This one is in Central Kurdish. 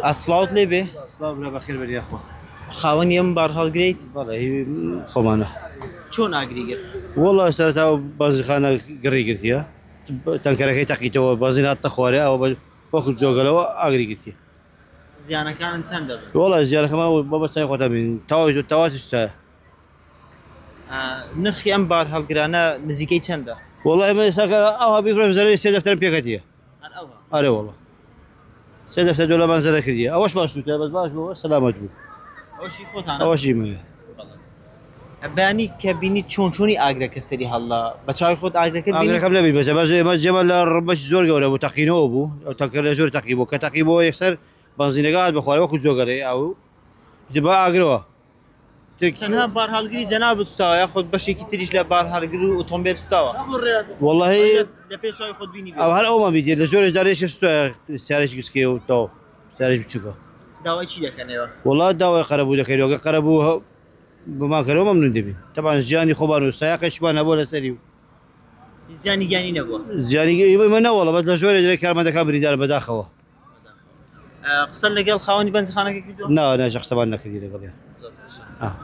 الصلاة لبه الله بخير بن يا اخوه. خاون يم بارهال جريت والله هي خمانه. شون اجريجر والله سرتها بازخانه قريقت يا تنكرك تقيتو بازينات تخوري او وكل جوجلو اغري قلت. زيانة كان تندر والله زيارة كمان بابا تاي قطع من تواتشتا. نرخي ام بارهال جرانا نزيكي تندر والله ما ساكا او بيفرق زري سيد دفتر بيكاتيه. الأول اري والله سيد دفتر دولا ما زري كديه اوش باش بس باش سلامت بو وش يخوت انا اوش ما باني كابيني شوني اجرا كسري هلا بتشاي خود اجرا اقرا كبيني كم نبي بس ما جمال ربش زور قوله ابو تقينو ابو او تنكر زور تقيبو كتقيبو يكسر بنزين قاعد بخواري وكل جوجري او تبقى اقرا تنها بارهال جري جناب استوى ياخذ بشي كتيريش لبارهال جري اوتومبيل استوى والله لبيش ياخذ بيني او هل او ما بيجي لجور داريش استو سارش بسكيو تو سارش بتشوكو دواء شي كان ايوه والله الدواء قربوا ذكر قربوا بما كانوا ممنون دبي طبعا جاني خبان وسياق شبان ابو السريو زياني جاني نبوه جاني ما والله بس شويه رجلي كان ما كان بريدار بداخوا قصر لقى الخاوني بنز خانك كده لا انا شخص ما نكدي لقبل